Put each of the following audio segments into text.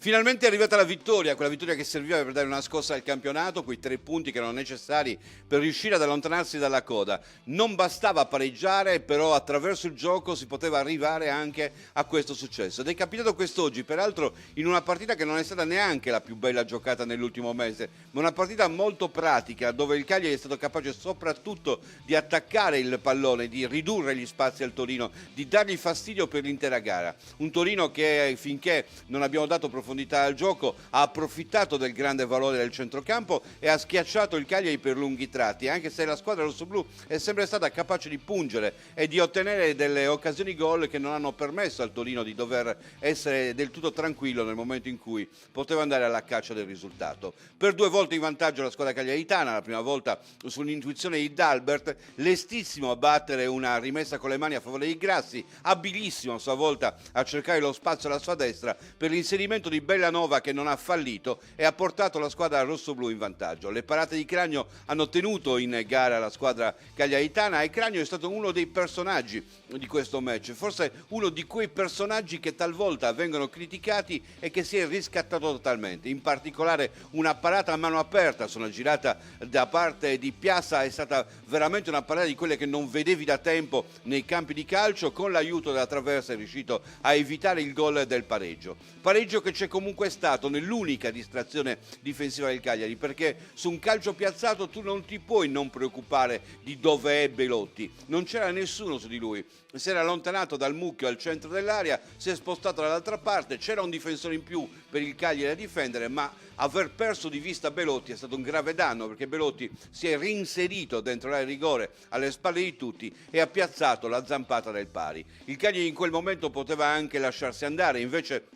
Finalmente è arrivata la vittoria, quella vittoria che serviva per dare una scossa al campionato, quei 3 punti che erano necessari per riuscire ad allontanarsi dalla coda. Non bastava pareggiare, però attraverso il gioco si poteva arrivare anche a questo successo. Ed è capitato quest'oggi, peraltro in una partita che non è stata neanche la più bella giocata nell'ultimo mese, ma una partita molto pratica, dove il Cagliari è stato capace soprattutto di attaccare il pallone, di ridurre gli spazi al Torino, di dargli fastidio per l'intera gara. Un Torino che finché non abbiamo dato profondità al gioco ha approfittato del grande valore del centrocampo e ha schiacciato il Cagliari per lunghi tratti, anche se la squadra rossoblù è sempre stata capace di pungere e di ottenere delle occasioni gol che non hanno permesso al Torino di dover essere del tutto tranquillo nel momento in cui poteva andare alla caccia del risultato. Per 2 volte in vantaggio la squadra cagliaritana, la prima volta sull'intuizione di Dalbert, lestissimo a battere una rimessa con le mani a favore di Grassi, abilissimo a sua volta a cercare lo spazio alla sua destra per l'inserimento di Bellanova che non ha fallito e ha portato la squadra rossoblù in vantaggio. Le parate di Cragno hanno tenuto in gara la squadra cagliaritana e Cragno è stato uno dei personaggi di questo match, forse uno di quei personaggi che talvolta vengono criticati e che si è riscattato totalmente. In particolare una parata a mano aperta, sono girata da parte di Piazza, è stata veramente una parata di quelle che non vedevi da tempo nei campi di calcio, con l'aiuto della traversa è riuscito a evitare il gol del pareggio. Pareggio che c'è comunque stato nell'unica distrazione difensiva del Cagliari, perché su un calcio piazzato tu non ti puoi non preoccupare di dove è Belotti, non c'era nessuno su di lui, si era allontanato dal mucchio al centro dell'area, si è spostato dall'altra parte, c'era un difensore in più per il Cagliari a difendere, ma aver perso di vista Belotti è stato un grave danno, perché Belotti si è reinserito dentro l'area di rigore alle spalle di tutti e ha piazzato la zampata del pari. Il Cagliari in quel momento poteva anche lasciarsi andare, invece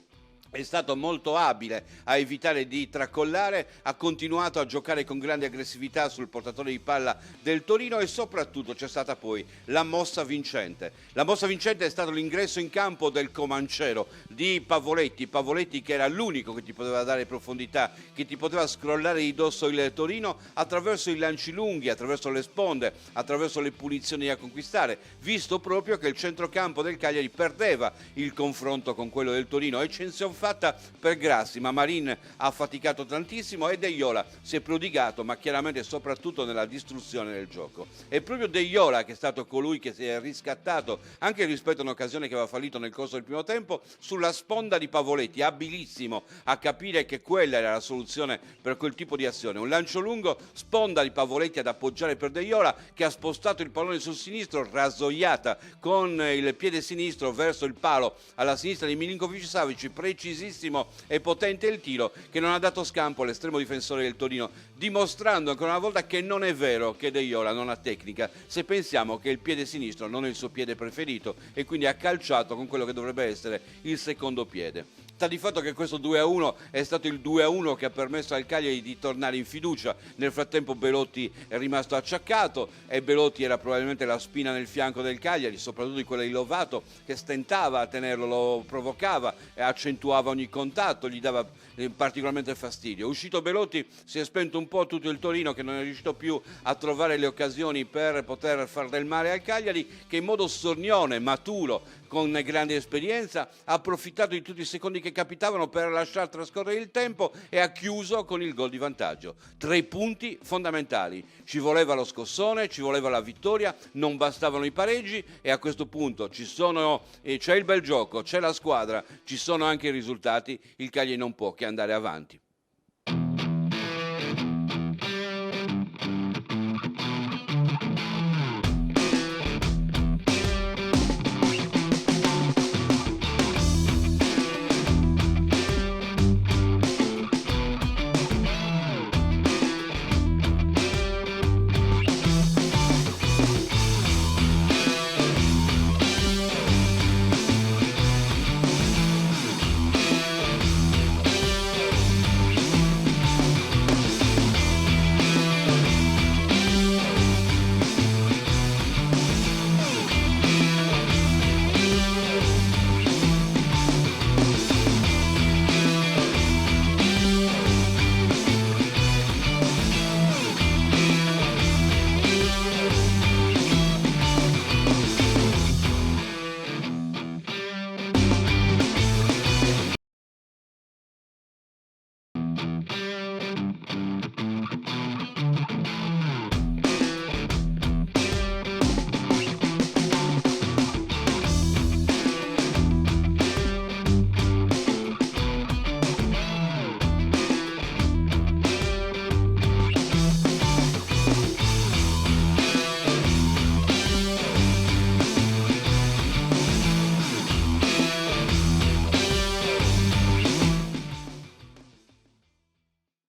è stato molto abile a evitare di tracollare, ha continuato a giocare con grande aggressività sul portatore di palla del Torino e soprattutto c'è stata poi la mossa vincente. La mossa vincente è stato l'ingresso in campo del Comancero, di Pavoletti che era l'unico che ti poteva dare profondità, che ti poteva scrollare di dosso il Torino attraverso i lanci lunghi, attraverso le sponde, attraverso le punizioni da conquistare, visto proprio che il centrocampo del Cagliari perdeva il confronto con quello del Torino. Eccezione fatta per Grassi, ma Marin ha faticato tantissimo e Deiola si è prodigato, ma chiaramente soprattutto nella distruzione del gioco. È proprio Deiola che è stato colui che si è riscattato anche rispetto a un'occasione che aveva fallito nel corso del primo tempo sulla sponda di Pavoletti, abilissimo a capire che quella era la soluzione per quel tipo di azione. Un lancio lungo, sponda di Pavoletti ad appoggiare per Deiola che ha spostato il pallone sul sinistro, rasoiata con il piede sinistro verso il palo alla sinistra di Milinkovic-Savic, precisissimo e potente il tiro che non ha dato scampo all'estremo difensore del Torino, dimostrando ancora una volta che non è vero che Deiola non ha tecnica, se pensiamo che il piede sinistro non è il suo piede preferito e quindi ha calciato con quello che dovrebbe essere il secondo piede. Sta di fatto che questo 2-1 è stato il 2-1 che ha permesso al Cagliari di tornare in fiducia. Nel frattempo Belotti è rimasto acciaccato e Belotti era probabilmente la spina nel fianco del Cagliari, soprattutto di quella di Lovato, che stentava a tenerlo, lo provocava e accentuava ogni contatto, gli dava particolarmente fastidio. Uscito Belotti si è spento un po' tutto il Torino, che non è riuscito più a trovare le occasioni per poter far del male al Cagliari, che in modo sornione, maturo, con grande esperienza, ha approfittato di tutti i secondi che capitavano per lasciar trascorrere il tempo e ha chiuso con il gol di vantaggio. 3 punti fondamentali. Ci voleva lo scossone, ci voleva la vittoria, non bastavano i pareggi e a questo punto c'è il bel gioco, c'è la squadra, ci sono anche i risultati, il Cagliari non può che andare avanti.